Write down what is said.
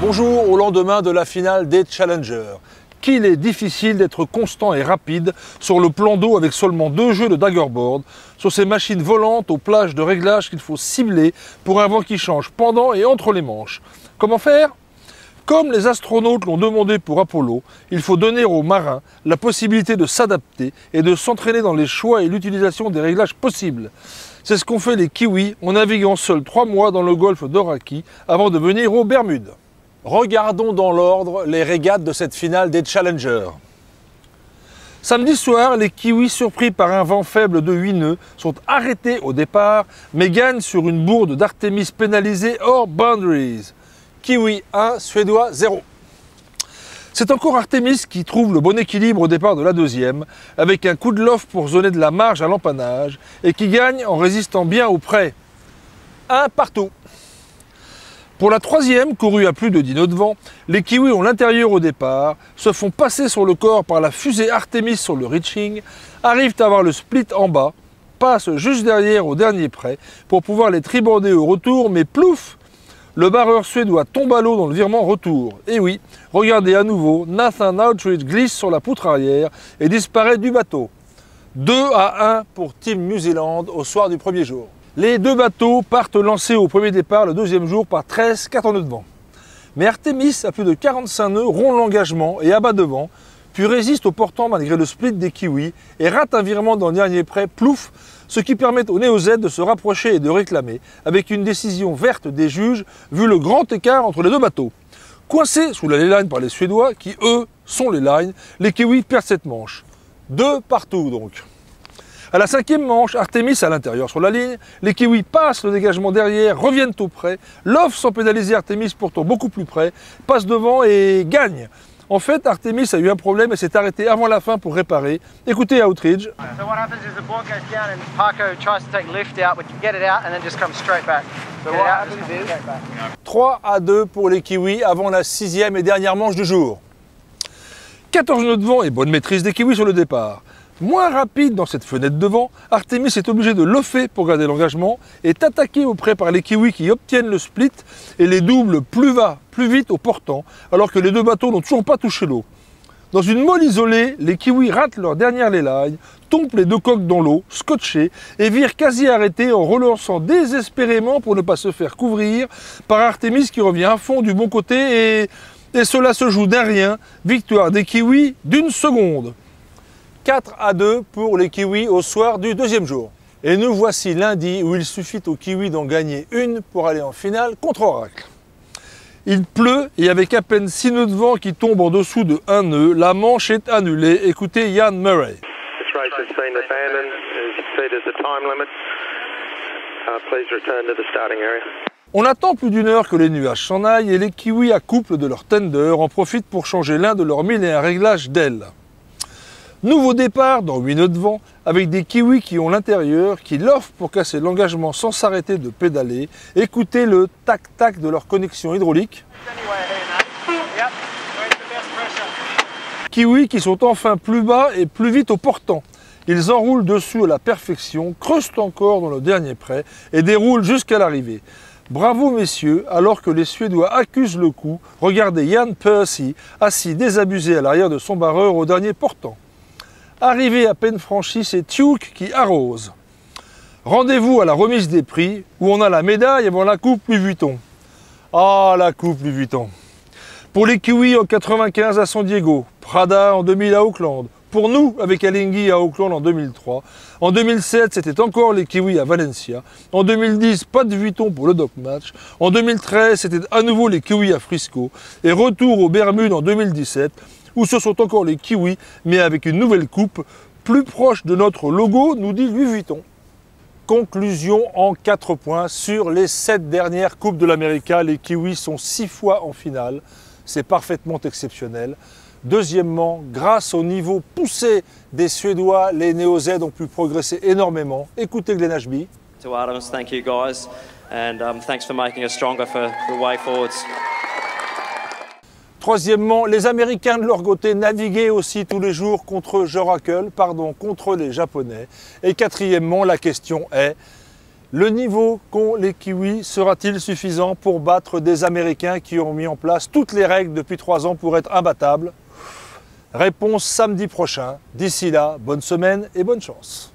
Bonjour au lendemain de la finale des Challengers. Qu'il est difficile d'être constant et rapide sur le plan d'eau avec seulement 2 jeux de daggerboard, sur ces machines volantes aux plages de réglage qu'il faut cibler pour un vent qui change pendant et entre les manches. Comment faire ? Comme les astronautes l'ont demandé pour Apollo, il faut donner aux marins la possibilité de s'adapter et de s'entraîner dans les choix et l'utilisation des réglages possibles. C'est ce qu'ont fait les Kiwis en naviguant seuls 3 mois dans le golfe d'Oraki avant de venir aux Bermudes. Regardons dans l'ordre les régates de cette finale des Challengers. Samedi soir, les Kiwis, surpris par un vent faible de 8 nœuds, sont arrêtés au départ, mais gagnent sur une bourde d'Artemis pénalisée hors boundaries. Kiwi 1, Suédois 0. C'est encore Artemis qui trouve le bon équilibre au départ de la deuxième, avec un coup de loft pour zoner de la marge à l'empannage, et qui gagne en résistant bien au près. 1 partout. Pour la troisième, courue à plus de 10 nœuds de vent, les Kiwis ont l'intérieur au départ, se font passer sur le corps par la fusée Artemis sur le reaching, arrivent à avoir le split en bas, passent juste derrière au dernier près pour pouvoir les triborder au retour, mais plouf, le barreur suédois tombe à l'eau dans le virement retour. Et oui, regardez à nouveau, Nathan Outridge glisse sur la poutre arrière et disparaît du bateau. 2-1 pour Team New Zealand au soir du premier jour. Les 2 bateaux partent lancés au premier départ le deuxième jour par 13-4 nœuds de vent. Mais Artemis, à plus de 45 nœuds, rompt l'engagement et abat devant, puis résiste au portant malgré le split des Kiwis et rate un virement dans le dernier près, plouf, ce qui permet aux Néo-Z de se rapprocher et de réclamer, avec une décision verte des juges, vu le grand écart entre les 2 bateaux. Coincés sous la lane par les Suédois, qui eux sont les lines, les Kiwis perdent cette manche. 2 partout donc. À la 5e manche, Artemis à l'intérieur sur la ligne, les Kiwis passent le dégagement derrière, reviennent au près, l'offre sans pénaliser Artemis pourtant beaucoup plus près, passe devant et gagne. En fait, Artemis a eu un problème et s'est arrêté avant la fin pour réparer. Écoutez Outridge. 3-2 pour les Kiwis avant la 6e et dernière manche du jour. 14 nœuds de vent et bonne maîtrise des Kiwis sur le départ. Moins rapide dans cette fenêtre de vent, Artemis est obligé de loffer pour garder l'engagement, est attaqué au près par les Kiwis qui obtiennent le split et les doublent plus vite au portant, alors que les 2 bateaux n'ont toujours pas touché l'eau. Dans une molle isolée, les Kiwis ratent leur dernière lay-line, tombent les 2 coques dans l'eau, scotchés, et virent quasi arrêtés en relançant désespérément pour ne pas se faire couvrir par Artemis qui revient à fond du bon côté et cela se joue d'un rien, victoire des Kiwis d'1 seconde. 4-2 pour les Kiwis au soir du deuxième jour. Et nous voici lundi où il suffit aux Kiwis d'en gagner une pour aller en finale contre Oracle. Il pleut et avec à peine 6 nœuds de vent qui tombent en dessous de 1 nœud, la manche est annulée. Écoutez Ian Murray. On attend plus d'1 heure que les nuages s'en aillent et les Kiwis accouplent de leur tender en profitent pour changer l'un de leurs 1001 réglages d'ailes. Nouveau départ dans 8 nœuds de vent, avec des Kiwis qui ont l'intérieur, qui l'offrent pour casser l'engagement sans s'arrêter de pédaler. Écoutez le tac-tac de leur connexion hydraulique. Kiwis qui sont enfin plus bas et plus vite au portant. Ils enroulent dessus à la perfection, creusent encore dans le dernier près et déroulent jusqu'à l'arrivée. Bravo messieurs, alors que les Suédois accusent le coup, regardez Jan Percy, assis désabusé à l'arrière de son barreur au dernier portant. Arrivé à peine franchi, c'est Tuke qui arrose. Rendez-vous à la remise des prix, où on a la médaille avant la coupe Louis Vuitton. Ah, la coupe Louis Vuitton. Pour les Kiwis en 95 à San Diego, Prada en 2000 à Auckland, pour nous avec Alinghi à Auckland en 2003. En 2007, c'était encore les Kiwis à Valencia. En 2010, pas de Vuitton pour le Dock Match. En 2013, c'était à nouveau les Kiwis à Frisco. Et retour aux Bermudes en 2017, où ce sont encore les Kiwis, mais avec une nouvelle coupe, plus proche de notre logo, nous dit Louis Vuitton. Conclusion en 4 points. Sur les 7 dernières Coupes de l'América, les Kiwis sont 6 fois en finale. C'est parfaitement exceptionnel. Deuxièmement, grâce au niveau poussé des Suédois, les Néo-Z ont pu progresser énormément. Écoutez Glenn Ashby. To Artemis, thank you guys, and thanks for making us stronger for the way forwards. Troisièmement, les Américains de leur côté naviguaient aussi tous les jours contre les Japonais. Et quatrièmement, la question est, Le niveau qu'ont les Kiwis sera-t-il suffisant pour battre des Américains qui ont mis en place toutes les règles depuis 3 ans pour être imbattables? Réponse samedi prochain. D'ici là, bonne semaine et bonne chance.